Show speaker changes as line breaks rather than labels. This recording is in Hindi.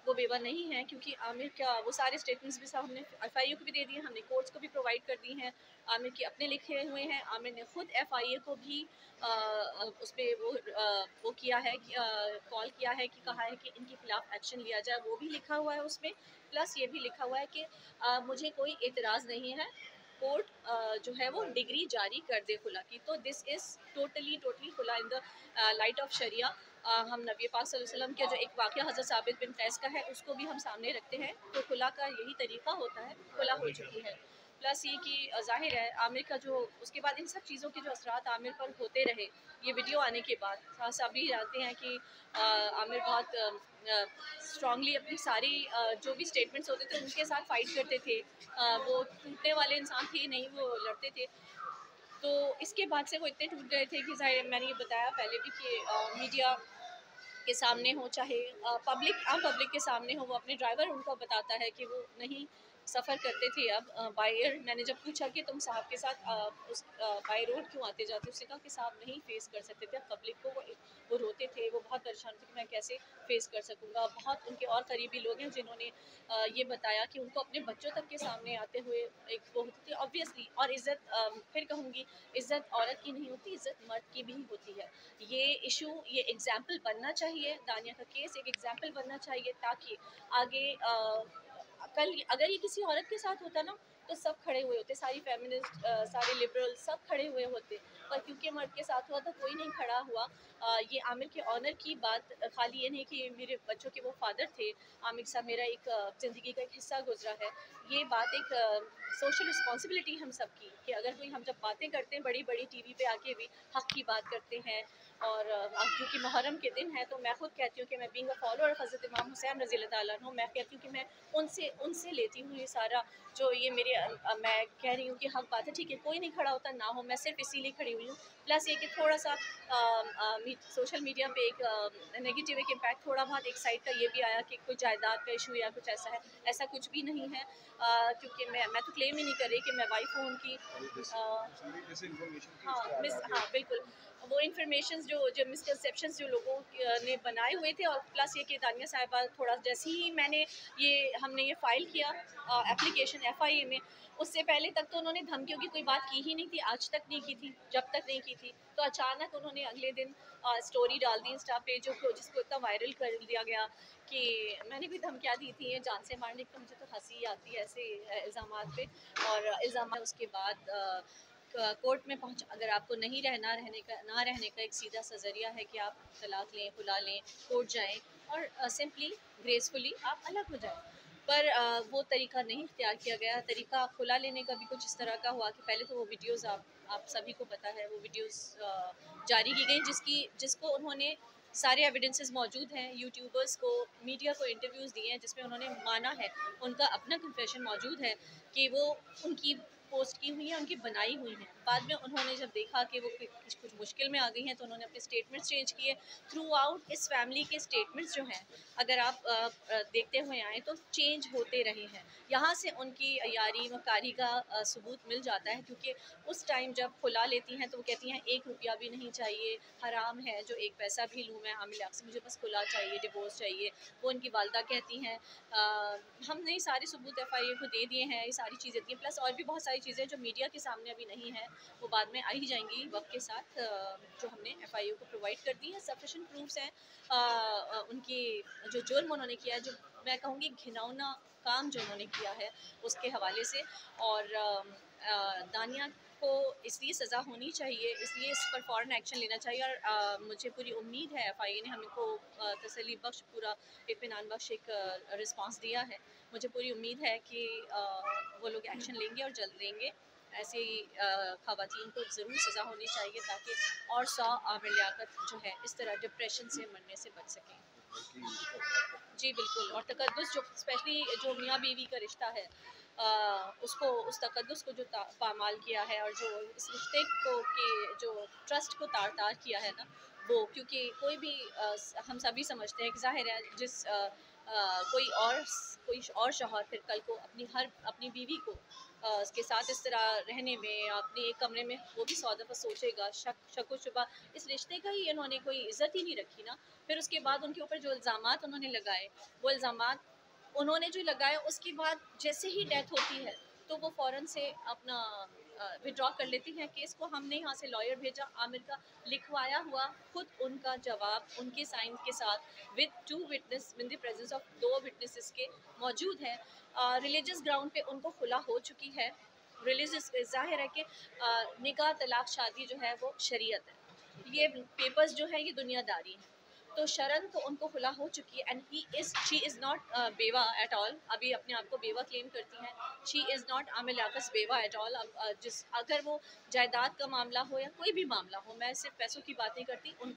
वो बेवा नहीं है, क्योंकि आमिर का वो सारे स्टेटमेंट्स भी सब हमने एफआईए को भी दे दिए, हमने कोर्ट्स को भी प्रोवाइड कर दी हैं। आमिर के अपने लिखे हुए हैं, आमिर ने खुद एफआईए को भी उस पर वो किया है, कॉल किया है कि कहा है कि इनके खिलाफ एक्शन लिया जाए, वो भी लिखा हुआ है उसमें। प्लस ये भी लिखा हुआ है कि मुझे कोई एतराज़ नहीं है, कोर्ट जो है वो डिग्री जारी कर दे खुला की। तो दिस इज़ टोटली खुला इन द लाइट ऑफ शरिया। हम नबी पाक सल्लल्लाहु अलैहि वसल्लम के जो एक वाक़या हज़रत साबित बिन कैस का है, उसको भी हम सामने रखते हैं। तो खुला का यही तरीका होता है, खुला हो चुकी है। प्लस ये कि ज़ाहिर है आमिर का जो उसके बाद इन सब चीज़ों के जो असरात आमिर पर होते रहे, ये वीडियो आने के बाद सभी जानते हैं कि आमिर बहुत स्ट्रांगली अपनी सारी जो भी स्टेटमेंट्स होते थे उनके साथ फाइट करते थे। वो टूटने वाले इंसान थे नहीं, वो लड़ते थे। तो इसके बाद से वो इतने टूट गए थे कि ज़ाहिर मैंने ये बताया पहले भी कि मीडिया के सामने हो, चाहे पब्लिक आम पब्लिक के सामने हो, वो अपने ड्राइवर उनको बताता है कि वो नहीं सफ़र करते थे अब बाय एयर। मैंने जब पूछा कि तुम साहब के साथ उस बाय रोड क्यों आते जाते, उसने कहा कि साहब नहीं फ़ेस कर सकते थे अब पब्लिक को। वो रोते थे, वो बहुत परेशान थे कि मैं कैसे फ़ेस कर सकूँगा। बहुत उनके और करीबी लोग हैं जिन्होंने ये बताया कि उनको अपने बच्चों तक के सामने आते हुए एक वो होती थी ऑब्वियसली। और इज़्ज़त फिर कहूँगी, इज़्ज़त औरत की नहीं होती, इज़्ज़त मर्द की भी होती है। ये इशू, ये एग्जाम्पल बनना चाहिए, दानिया का केस एक एग्जाम्पल बनना चाहिए, ताकि आगे कल अगर ये किसी औरत के साथ होता ना, तो सब खड़े हुए होते, सारी फेमिनिस्ट सारे लिबरल सब खड़े हुए होते। पर क्योंकि मर्द के साथ हुआ तो कोई नहीं खड़ा हुआ। ये आमिर के ऑनर की बात खाली ये नहीं कि मेरे बच्चों के वो फादर थे, आमिर साहब मेरा एक ज़िंदगी का एक हिस्सा गुजरा है। ये बात एक सोशल रिस्पॉन्सिबिलिटी हम सब की, कि अगर कोई हम जब बातें करते हैं बड़ी बड़ी टीवी पे आके भी हक़ की बात करते हैं। और क्योंकि मुहर्रम के दिन है, तो मैं खुद कहती हूँ कि मैं बीइंग अ फॉलोअर ऑफ हज़रत इमाम हुसैन रज़ी अल्लाह ताला अन्हु, मैं कहती हूँ कि मैं उनसे उनसे लेती हूँ ये सारा जो ये मेरे मैं कह रही हूँ कि हक़ बात है, ठीक है, कोई नहीं खड़ा होता ना हो, मैं सिर्फ इसीलिए खड़ी हुई हूँ। प्लस ये कि थोड़ा सा सोशल मीडिया पे एक नेगेटिव एक इम्पैक्ट थोड़ा बहुत एक साइड का ये भी आया कि कोई जायदाद का इशू या कुछ ऐसा है। ऐसा कुछ भी नहीं है, क्योंकि मैं तो क्लेम ही नहीं कर रही कि मैं वाइफ हूँ उनकी। हाँ बिल्कुल। वो इन्फॉर्मेशन जो मिसकंसेप्शंस जो लोगों ने बनाए हुए थे, और प्लस ये कि दानिया साहिबा थोड़ा जैसे ही हमने ये फ़ाइल किया एप्लीकेशन एफआईए में, उससे पहले तक तो उन्होंने धमकियों की कोई बात की ही नहीं थी, आज तक नहीं की थी, जब तक नहीं की थी। तो अचानक उन्होंने अगले दिन स्टोरी डाल दी इंस्टा पे, जिसको इतना वायरल कर दिया गया कि मैंने भी धमकियाँ दी थी ये जान से मारने की। तो मुझे तो हंसी आती है ऐसे इल्ज़ामात पे। और इल्ज़ाम उसके बाद कोर्ट में पहुँच, अगर आपको नहीं ना रहने का एक सीधा सा ज़रिया है कि आप तलाक लें, खुला लें, कोर्ट जाएँ और सिंपली ग्रेसफुली आप अलग हो जाएँ। पर वो तरीका नहीं इख्तियार किया गया। तरीका खुला लेने का भी कुछ इस तरह का हुआ कि पहले तो वो वीडियोज़ आप सभी को पता है, वो वीडियोज़ जारी की गई जिसको उन्होंने सारे एविडेंसेस मौजूद हैं, यूट्यूबर्स को, मीडिया को इंटरव्यूज़ दिए हैं जिसमें उन्होंने माना है, उनका अपना कन्फेशन मौजूद है कि वो उनकी पोस्ट की हुई हैं, उनकी बनाई हुई हैं। बाद में उन्होंने जब देखा कि वो कुछ मुश्किल में आ गई हैं, तो उन्होंने अपने स्टेटमेंट्स चेंज किए। थ्रू आउट इस फैमिली के स्टेटमेंट्स जो हैं, अगर आप देखते हुए आएँ तो चेंज होते रहे हैं। यहाँ से उनकी यारी वकारी का सबूत मिल जाता है, क्योंकि उस टाइम जब खुला लेती हैं तो वो कहती हैं 1 रुपया भी नहीं चाहिए, हराम है जो 1 पैसा भी लूँ मैं आमिर लाख से, मुझे बस खुला चाहिए, डिवोर्स चाहिए। वो उनकी वालिदा कहती हैं। हमने ये सारे सबूत एफआईए को दे दिए हैं, ये सारी चीज़ें दी हैं, प्लस और भी बहुत सारी चीज़ें जो मीडिया के सामने अभी नहीं है, वो बाद में आ ही जाएंगी वक्त के साथ। जो हमने एफआईए को प्रोवाइड कर दी है, सफिशेंट प्रूफ्स हैं। उनकी जो जुर्म उन्होंने किया है, जो मैं कहूँगी घिनौना काम जो उन्होंने किया है, उसके हवाले से। और दानिया को इसलिए सज़ा होनी चाहिए, इसलिए इस पर फ़ौरन एक्शन लेना चाहिए। और मुझे पूरी उम्मीद है एफआईए ने हमको तसल्ली बख्श, पूरा इत्मीनान बख्श एक रिस्पांस दिया है। मुझे पूरी उम्मीद है कि वो लोग एक्शन लेंगे और जल्द लेंगे। ऐसी ख़वातीन को ज़रूर सज़ा होनी चाहिए, ताकि और 100 आमिर लियाकत जो है इस तरह डिप्रेशन से मरने से बच सकें। जी बिल्कुल। और तकद्दुस जो स्पेशली जो मियाँ बीवी का रिश्ता है, उसको, उस तकद्दुस को जो पामाल किया है, और जो इस रिश्ते को के जो ट्रस्ट को तार-तार किया है ना, वो, क्योंकि कोई भी हम सभी समझते हैं कि ज़ाहिर है कोई और शौहर फिर कल को अपनी बीवी को उसके साथ इस तरह रहने में, अपने एक कमरे में, वो भी 100 दफ़ा सोचेगा। शक व शुबा, इस रिश्ते का ही इन्होंने कोई इज़्ज़त ही नहीं रखी ना। फिर उसके बाद उनके ऊपर जो इल्ज़ामात उन्होंने लगाए, वो इल्ज़ामात उन्होंने जो लगाए, उसके बाद जैसे ही डेथ होती है तो वो फ़ौरन से अपना विथड्रॉ कर लेती हैं केस को। हमने यहाँ से लॉयर भेजा, आमिर का लिखवाया हुआ खुद उनका जवाब उनके साइन के साथ with 2 witness, in the presence of 2 witnesses के मौजूद है। रिलीजियस ग्राउंड पे उनको खुला हो चुकी है। रिलीजियस ज़ाहिर है कि निकाह तलाक शादी जो है वो शरीयत है, ये पेपर्स जो है ये दुनियादारी है। तो शरण तो उनको खुला हो चुकी है, एंड शी इज़ नॉट बेवा एट ऑल। अभी अपने आप को बेवा क्लेम करती हैं। She is not Aamir Liaquat बेवा एट ऑल। जिस अगर वो जायदाद का मामला हो या कोई भी मामला हो, मैं सिर्फ पैसों की बात नहीं करती,